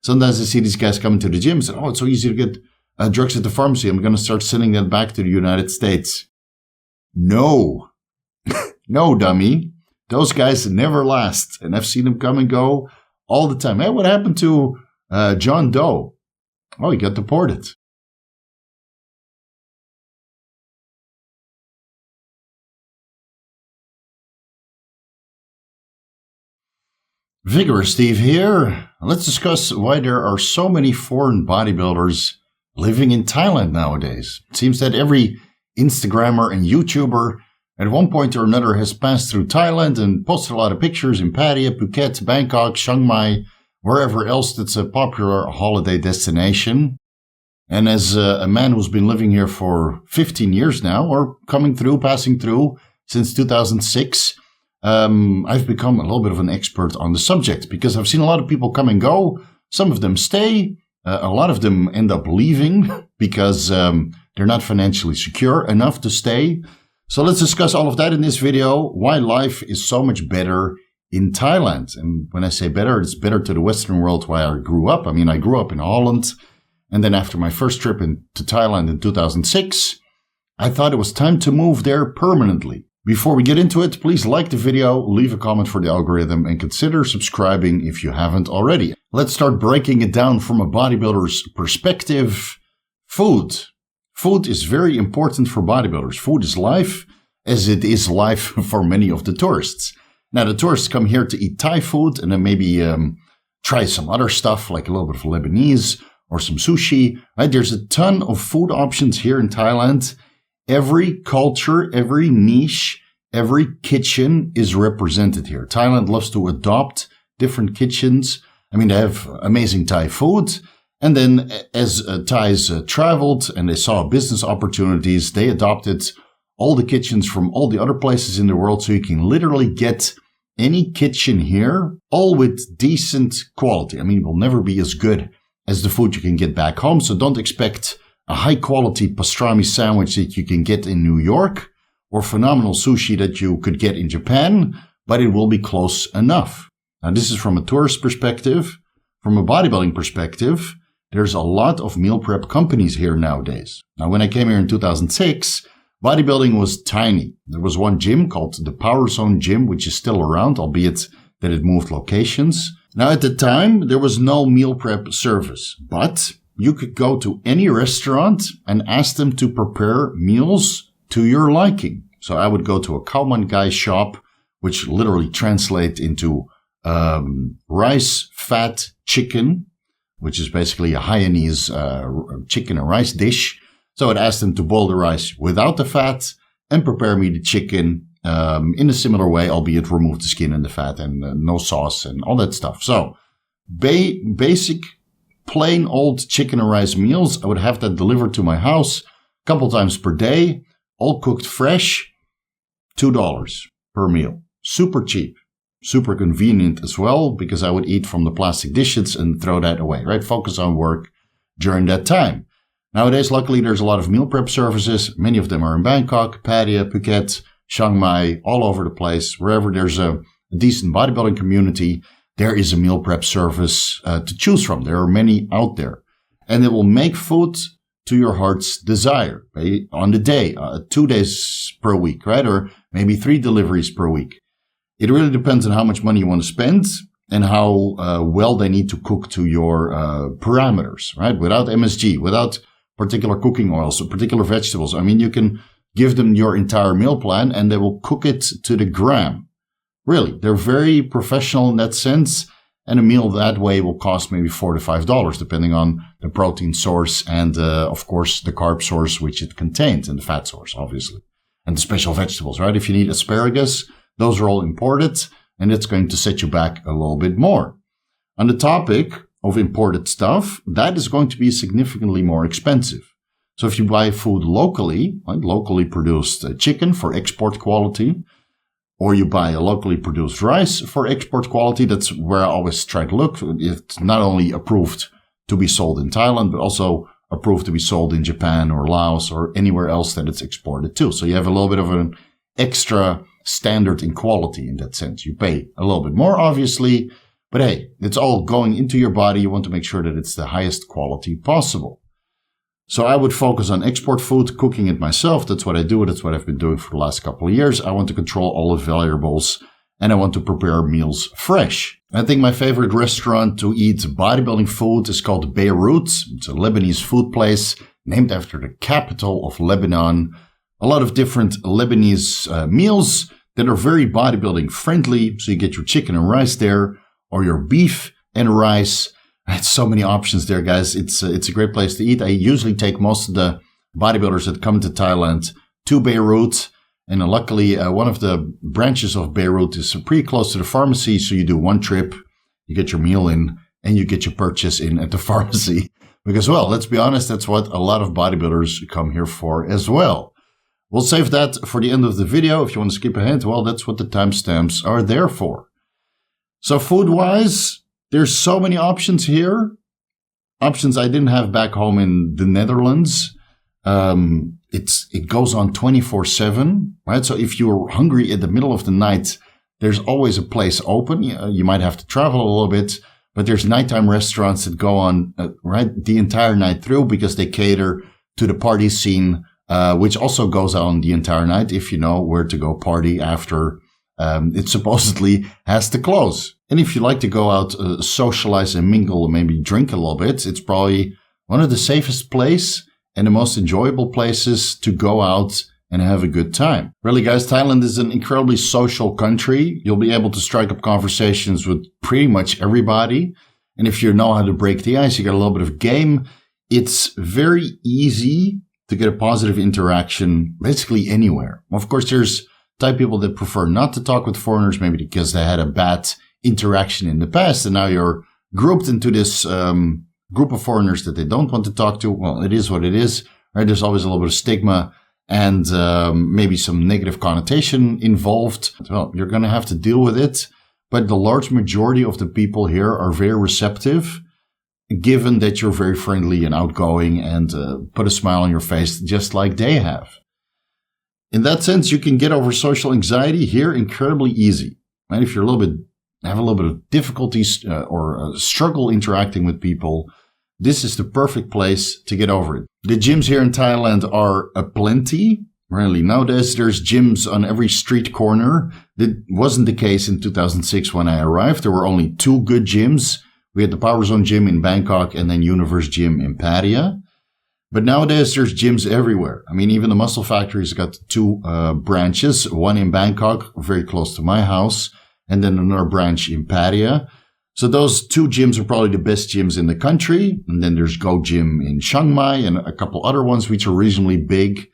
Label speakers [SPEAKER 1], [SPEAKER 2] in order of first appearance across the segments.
[SPEAKER 1] Sometimes I see these guys coming to the gym and say, oh, it's so easy to get drugs at the pharmacy. I'm going to start sending that back to the United States. No. No, dummy. Those guys never last. And I've seen them come and go all the time. Hey, what happened to John Doe? Oh, he got deported. Vigorous Steve here. Let's discuss why there are so many foreign bodybuilders living in Thailand nowadays. It seems that every Instagrammer and YouTuber at one point or another has passed through Thailand and posted a lot of pictures in Pattaya, Phuket, Bangkok, Chiang Mai, wherever else that's a popular holiday destination. And as a man who's been living here for 15 years now, or passing through since 2006, I've become a little bit of an expert on the subject because I've seen a lot of people come and go. Some of them stay. A lot of them end up leaving because they're not financially secure enough to stay. So let's discuss all of that in this video, why life is so much better in Thailand. And when I say better, it's better to the Western world where I grew up. I mean, I grew up in Holland. And then after my first trip to Thailand in 2006, I thought it was time to move there permanently. Before we get into it, please like the video, leave a comment for the algorithm, and consider subscribing if you haven't already. Let's start breaking it down from a bodybuilder's perspective. Food. Food is very important for bodybuilders. Food is life, as it is life for many of the tourists. Now, the tourists come here to eat Thai food and then maybe try some other stuff like a little bit of Lebanese or some sushi. Right? There's a ton of food options here in Thailand. Every culture, every niche, every kitchen is represented here. Thailand loves to adopt different kitchens. I mean, they have amazing Thai food. And then as Thais traveled and they saw business opportunities, they adopted all the kitchens from all the other places in the world. So you can literally get any kitchen here, all with decent quality. I mean, it will never be as good as the food you can get back home. So don't expect a high-quality pastrami sandwich that you can get in New York or phenomenal sushi that you could get in Japan, but it will be close enough. Now, this is from a tourist perspective. From a bodybuilding perspective, there's a lot of meal prep companies here nowadays. Now, when I came here in 2006, bodybuilding was tiny. There was one gym called the Power Zone Gym, which is still around, albeit that it moved locations. Now, at the time, there was no meal prep service, but you could go to any restaurant and ask them to prepare meals to your liking. So I would go to a Khao Man Gai shop, which literally translates into rice, fat, chicken, which is basically a Hainanese chicken and rice dish. So I'd ask them to boil the rice without the fat and prepare me the chicken in a similar way, albeit remove the skin and the fat and no sauce and all that stuff. So basic plain old chicken and rice meals. I would have that delivered to my house a couple times per day, all cooked fresh, $2 per meal. Super cheap, super convenient as well, because I would eat from the plastic dishes and throw that away, right? Focus on work during that time. Nowadays, luckily, there's a lot of meal prep services. Many of them are in Bangkok, Pattaya, Phuket, Chiang Mai, all over the place. Wherever there's a decent bodybuilding community, there is a meal prep service to choose from. There are many out there. And it will make food to your heart's desire, right? On the day, 2 days per week, right? Or maybe 3 deliveries per week. It really depends on how much money you want to spend and how well they need to cook to your parameters, right? Without MSG, without particular cooking oils or particular vegetables. I mean, you can give them your entire meal plan and they will cook it to the gram. Really, they're very professional in that sense. And a meal that way will cost maybe $4 to $5, depending on the protein source and, of course, the carb source which it contains and the fat source, obviously. And the special vegetables, right? If you need asparagus, those are all imported and it's going to set you back a little bit more. On the topic of imported stuff, that is going to be significantly more expensive. So if you buy food locally, like locally produced chicken for export quality, or you buy a locally produced rice for export quality, that's where I always try to look. It's not only approved to be sold in Thailand, but also approved to be sold in Japan or Laos or anywhere else that it's exported to. So you have a little bit of an extra standard in quality in that sense. You pay a little bit more, obviously, But hey, it's all going into your body. You want to make sure that it's the highest quality possible. So I would focus on export food, cooking it myself. That's what I do. That's what I've been doing for the last couple of years. I want to control all the variables, and I want to prepare meals fresh. I think my favorite restaurant to eat bodybuilding food is called Beirut. It's a Lebanese food place named after the capital of Lebanon. A lot of different Lebanese meals that are very bodybuilding friendly. So you get your chicken and rice there, or your beef and rice. It's so many options there, guys. It's a great place to eat. I usually take most of the bodybuilders that come to Thailand to Beirut. And luckily, one of the branches of Beirut is pretty close to the pharmacy. So you do one trip, you get your meal in, and you get your purchase in at the pharmacy. Because, well, let's be honest, that's what a lot of bodybuilders come here for as well. We'll save that for the end of the video. If you want to skip ahead, well, that's what the timestamps are there for. So food-wise, there's so many options here. Options I didn't have back home in the Netherlands. It goes on 24/7, right? So if you're hungry at the middle of the night, there's always a place open. You might have to travel a little bit, but there's nighttime restaurants that go on right the entire night through because they cater to the party scene, which also goes on the entire night if you know where to go party after it supposedly has to close. And if you like to go out, socialize and mingle and maybe drink a little bit, it's probably one of the safest places and the most enjoyable places to go out and have a good time. Really, guys, Thailand is an incredibly social country. You'll be able to strike up conversations with pretty much everybody. And if you know how to break the ice, you got a little bit of game. It's very easy to get a positive interaction basically anywhere. Of course, there's Thai people that prefer not to talk with foreigners, maybe because they had a bad interaction in the past, and now you're grouped into this group of foreigners that they don't want to talk to. Well, it is what it is, right? There's always a little bit of stigma and maybe some negative connotation involved. Well, you're going to have to deal with it, but the large majority of the people here are very receptive, given that you're very friendly and outgoing and put a smile on your face just like they have. In that sense, you can get over social anxiety here incredibly easy. Right? If you're have a little bit of difficulties or struggle interacting with people, this is the perfect place to get over it. The gyms here in Thailand are aplenty. Really, nowadays there's gyms on every street corner. That wasn't the case in 2006 when I arrived. There were only 2 good gyms. We had the Power Zone gym in Bangkok and then Universe gym in Pattaya. But nowadays there's gyms everywhere. I mean, even the Muscle Factory's got 2 branches, one in Bangkok, very close to my house, and then another branch in Pattaya. So those 2 gyms are probably the best gyms in the country. And then there's Go Gym in Chiang Mai and a couple other ones which are reasonably big.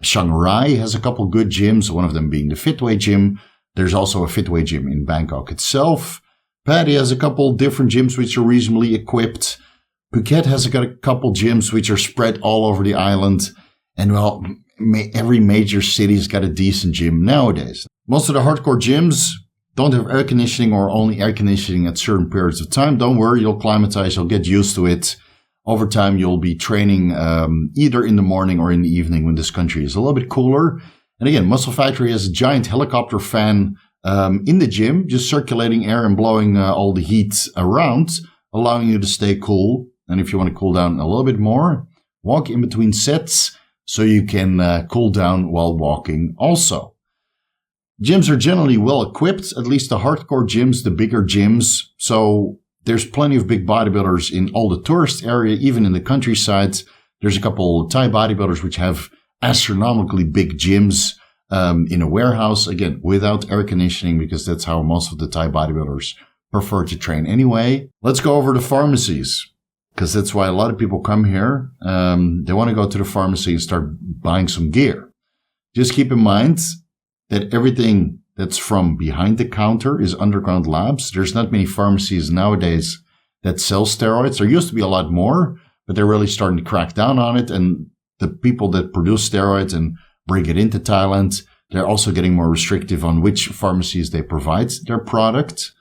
[SPEAKER 1] Chiang Rai has a couple good gyms, one of them being the Fitway gym. There's also a Fitway gym in Bangkok itself. Pattaya has a couple different gyms which are reasonably equipped. Phuket has got a couple gyms which are spread all over the island. And well, every major city's got a decent gym nowadays. Most of the hardcore gyms don't have air conditioning or only air conditioning at certain periods of time. Don't worry, you'll climatize, you'll get used to it. Over time, you'll be training either in the morning or in the evening when this country is a little bit cooler. And again, Muscle Factory has a giant helicopter fan in the gym, just circulating air and blowing all the heat around, allowing you to stay cool. And if you want to cool down a little bit more, walk in between sets so you can cool down while walking also. Gyms are generally well equipped, at least the hardcore gyms, the bigger gyms. So there's plenty of big bodybuilders in all the tourist area, even in the countryside. There's a couple of Thai bodybuilders which have astronomically big gyms in a warehouse, again, without air conditioning, because that's how most of the Thai bodybuilders prefer to train anyway. Let's go over to pharmacies, because that's why a lot of people come here. They want to go to the pharmacy and start buying some gear. Just keep in mind that everything that's from behind the counter is underground labs. There's not many pharmacies nowadays that sell steroids. There used to be a lot more, but they're really starting to crack down on it. And the people that produce steroids and bring it into Thailand, they're also getting more restrictive on which pharmacies they provide their product.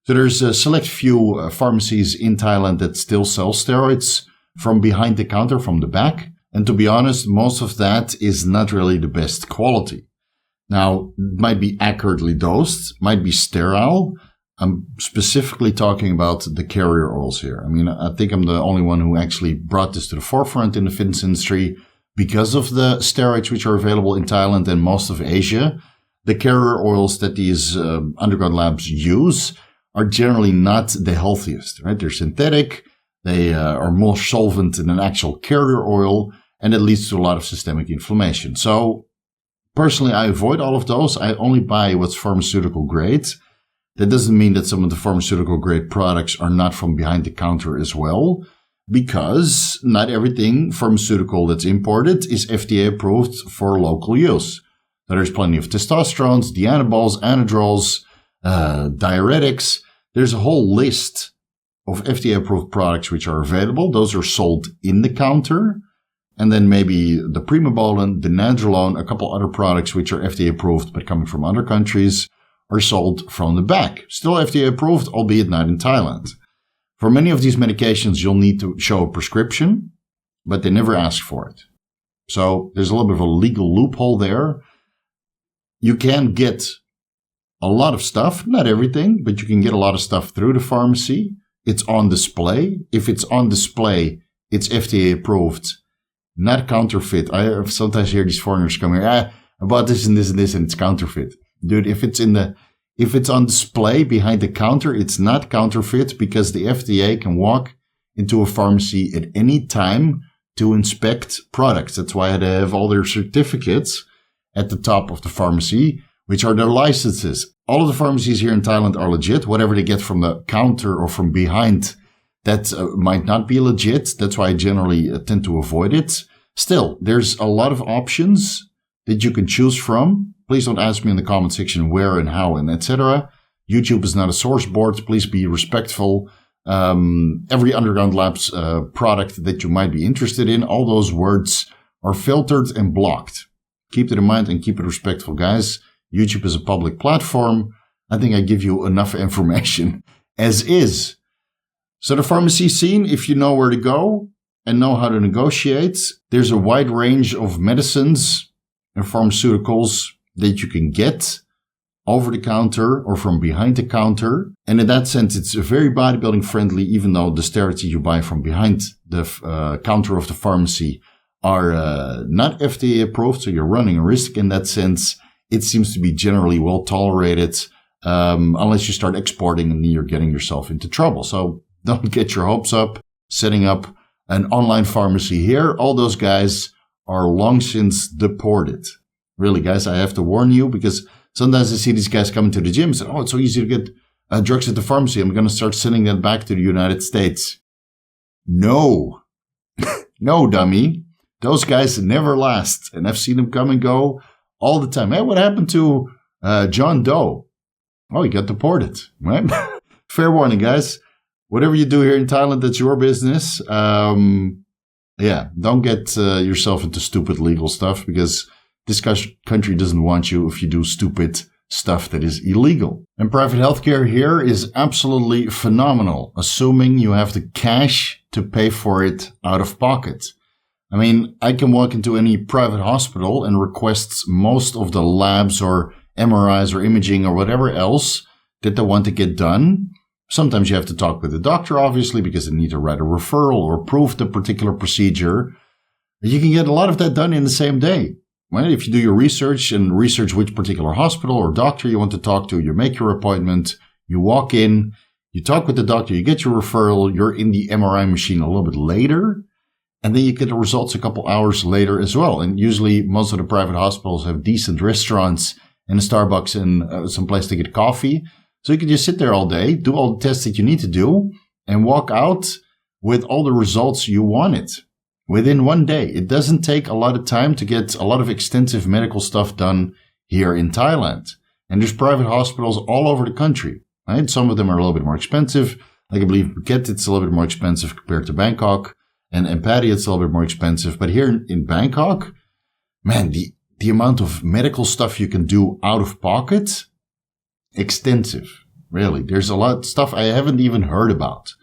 [SPEAKER 1] So there's a select few pharmacies in Thailand that still sell steroids from behind the counter, from the back. And to be honest, most of that is not really the best quality. Now, it might be accurately dosed, might be sterile, I'm specifically talking about the carrier oils here. I mean, I think I'm the only one who actually brought this to the forefront in the fitness industry because of the steroids which are available in Thailand and most of Asia. The carrier oils that these underground labs use are generally not the healthiest, right? They're synthetic. They are more solvent than an actual carrier oil, and it leads to a lot of systemic inflammation. So personally, I avoid all of those. I only buy what's pharmaceutical grade. That doesn't mean that some of the pharmaceutical grade products are not from behind the counter as well, because not everything pharmaceutical that's imported is FDA approved for local use. So there's plenty of testosterones, dianabols, anadrols, diuretics. There's a whole list of FDA approved products which are available. Those are sold in the counter. And then maybe the primobolan, the nandrolone, a couple other products which are FDA approved but coming from other countries are sold from the back. Still FDA approved, albeit not in Thailand. For many of these medications, you'll need to show a prescription, but they never ask for it. So there's a little bit of a legal loophole there. You can get a lot of stuff, not everything, but you can get a lot of stuff through the pharmacy. It's on display. If it's on display, it's FDA approved, not counterfeit. I sometimes hear these foreigners come here, I bought this and this and this, and it's counterfeit. Dude, if it's on display behind the counter, it's not counterfeit because the FDA can walk into a pharmacy at any time to inspect products. That's why they have all their certificates at the top of the pharmacy, which are their licenses. All of the pharmacies here in Thailand are legit. Whatever they get from the counter or from behind, that might not be legit. That's why I generally tend to avoid it. Still, there's a lot of options that you can choose from. Please don't ask me in the comment section where and how and etc. YouTube is not a source board. Please be respectful. Every Underground Labs product that you might be interested in, all those words are filtered and blocked. Keep it in mind and keep it respectful, guys. YouTube is a public platform. I think I give you enough information as is. So the pharmacy scene, if you know where to go and know how to negotiate, there's a wide range of medicines and pharmaceuticals that you can get over the counter or from behind the counter. And in that sense, it's very bodybuilding friendly, even though the steroids you buy from behind the counter of the pharmacy are not FDA approved. So you're running a risk in that sense. It seems to be generally well tolerated, unless you start exporting and you're getting yourself into trouble. So don't get your hopes up setting up an online pharmacy here. All those guys are long since deported. Really, guys, I have to warn you, because sometimes I see these guys coming to the gym and say, oh, it's so easy to get drugs at the pharmacy. I'm going to start sending that back to the United States. No. No, dummy. Those guys never last. And I've seen them come and go all the time. Hey, what happened to John Doe? Oh, he got deported, right? Fair warning, guys. Whatever you do here in Thailand, that's your business. Yeah, don't get yourself into stupid legal stuff, because this country doesn't want you if you do stupid stuff that is illegal. And private healthcare here is absolutely phenomenal, assuming you have the cash to pay for it out of pocket. I mean, I can walk into any private hospital and request most of the labs or MRIs or imaging or whatever else that they want to get done. Sometimes you have to talk with the doctor, obviously, because they need to write a referral or prove the particular procedure. You can get a lot of that done in the same day. Right? If you do your research and research which particular hospital or doctor you want to talk to, you make your appointment, you walk in, you talk with the doctor, you get your referral, you're in the MRI machine a little bit later, and then you get the results a couple hours later as well. And usually most of the private hospitals have decent restaurants and a Starbucks and some place to get coffee. So you can just sit there all day, do all the tests that you need to do, and walk out with all the results you wanted within one day. It doesn't take a lot of time to get a lot of extensive medical stuff done here in Thailand. And there's private hospitals all over the country. Right? Some of them are a little bit more expensive. Like I believe Phuket, it's a little bit more expensive compared to Bangkok. And Pattaya, it's a little bit more expensive. But here in Bangkok, man, the amount of medical stuff you can do out of pocket, extensive. Really. There's a lot of stuff I haven't even heard about.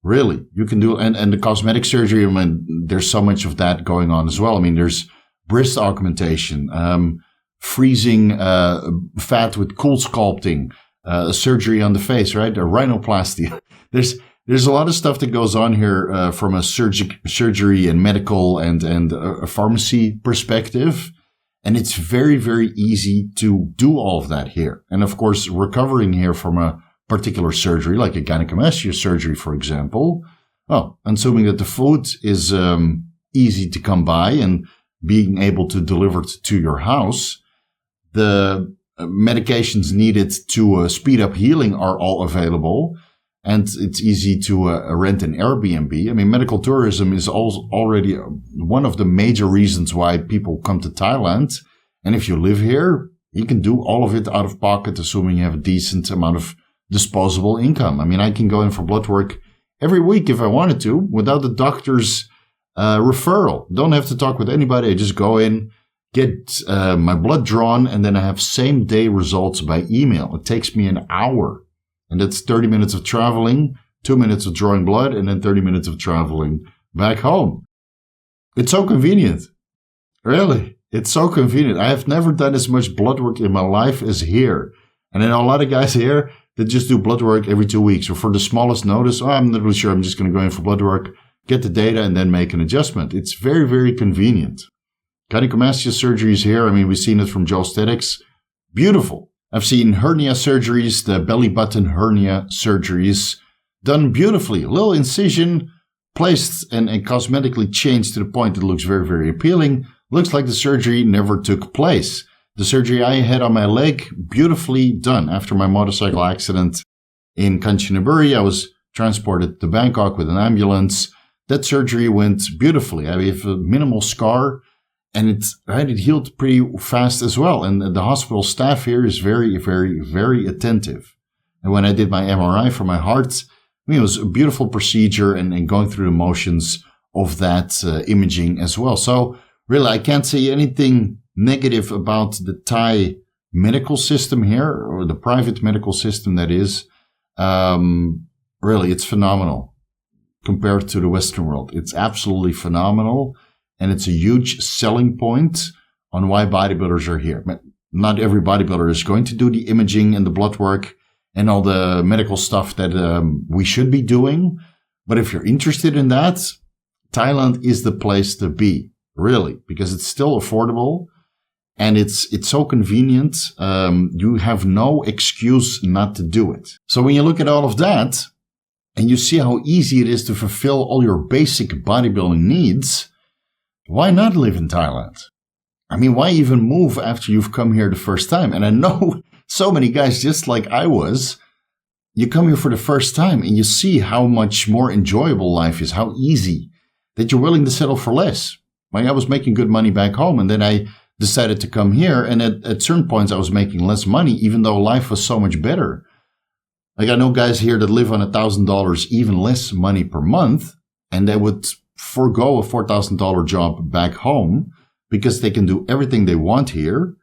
[SPEAKER 1] Really. You can do, and the cosmetic surgery, I mean, there's so much of that going on as well. I mean, there's breast augmentation, freezing fat with cool sculpting, surgery on the face, right? A rhinoplasty. There's a lot of stuff that goes on here from a surgery and medical and a pharmacy perspective. And it's very, very easy to do all of that here. And of course, recovering here from a particular surgery, like a gynecomastia surgery, for example, well, assuming that the food is easy to come by and being able to deliver it to your house, the medications needed to speed up healing are all available. And it's easy to rent an Airbnb. I mean, medical tourism is already one of the major reasons why people come to Thailand. And if you live here, you can do all of it out of pocket, assuming you have a decent amount of disposable income. I mean, I can go in for blood work every week if I wanted to without the doctor's referral. Don't have to talk with anybody. I just go in, get my blood drawn, and then I have same day results by email. It takes me an hour. And that's 30 minutes of traveling, 2 minutes of drawing blood, and then 30 minutes of traveling back home. It's so convenient. Really, it's so convenient. I have never done as much blood work in my life as here. And I know a lot of guys here that just do blood work every 2 weeks. Or for the smallest notice, I'm not really sure, I'm just going to go in for blood work, get the data, and then make an adjustment. It's very, very convenient. Gynecomastia surgeries here, I mean, we've seen it from Joe Aesthetics. Beautiful. I've seen hernia surgeries, the belly button hernia surgeries, done beautifully. A little incision placed and cosmetically changed to the point that it looks very, very appealing. Looks like the surgery never took place. The surgery I had on my leg, beautifully done. After my motorcycle accident in Kanchanaburi, I was transported to Bangkok with an ambulance. That surgery went beautifully. I have a minimal scar. And it healed pretty fast as well. And the hospital staff here is very, very, very attentive. And when I did my MRI for my heart, I mean, it was a beautiful procedure and going through the motions of that imaging as well. So really, I can't say anything negative about the Thai medical system here, or the private medical system that is. Really, it's phenomenal compared to the Western world. It's absolutely phenomenal. And it's a huge selling point on why bodybuilders are here. Not every bodybuilder is going to do the imaging and the blood work and all the medical stuff that we should be doing. But if you're interested in that, Thailand is the place to be, really, because it's still affordable and it's so convenient. You have no excuse not to do it. So when you look at all of that and you see how easy it is to fulfill all your basic bodybuilding needs, why not live in Thailand? I mean, why even move after you've come here the first time? And I know so many guys, just like I was, you come here for the first time and you see how much more enjoyable life is, how easy, that you're willing to settle for less. Like, I was making good money back home, and then I decided to come here, and at certain points I was making less money, even though life was so much better. Like, I know guys here that live on $1,000, even less money per month, and they would forego a $4,000 job back home because they can do everything they want here,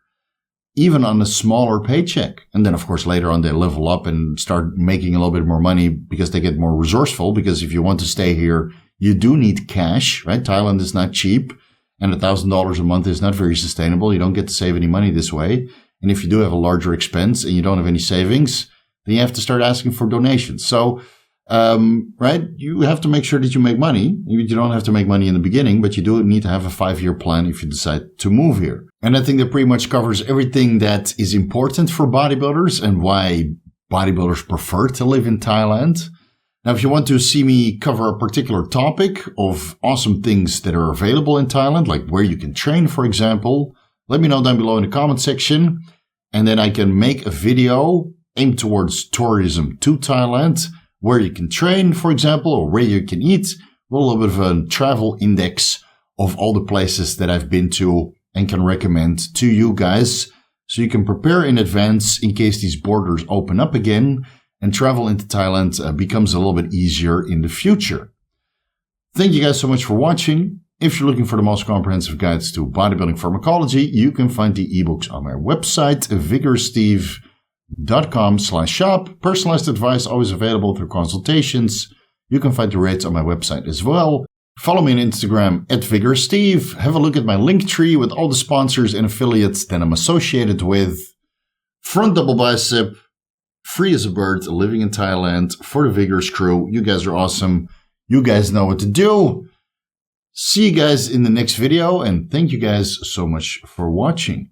[SPEAKER 1] even on a smaller paycheck. And then, of course, later on, they level up and start making a little bit more money because they get more resourceful. Because if you want to stay here, you do need cash, right? Thailand is not cheap, and $1,000 a month is not very sustainable. You don't get to save any money this way. And if you do have a larger expense and you don't have any savings, then you have to start asking for donations. So, right? You have to make sure that you make money. You don't have to make money in the beginning, but you do need to have a 5-year plan if you decide to move here. And I think that pretty much covers everything that is important for bodybuilders and why bodybuilders prefer to live in Thailand. Now, if you want to see me cover a particular topic of awesome things that are available in Thailand, like where you can train, for example, let me know down below in the comment section. And then I can make a video aimed towards tourism to Thailand, where you can train, for example, or where you can eat, with a little bit of a travel index of all the places that I've been to and can recommend to you guys, so you can prepare in advance in case these borders open up again and travel into Thailand becomes a little bit easier in the future. Thank you guys so much for watching. If you're looking for the most comprehensive guides to bodybuilding pharmacology, you can find the ebooks on my website, vigoroussteve.com/shop. Personalized advice always available through consultations. You can find the rates on my website as well. Follow me on Instagram @VigorousSteve. Have a look at my link tree with all the sponsors and affiliates that I'm associated with. Front double bicep, free as a bird, living in Thailand for the Vigorous crew. You guys are awesome. You guys know what to do. See you guys in the next video, and thank you guys so much for watching.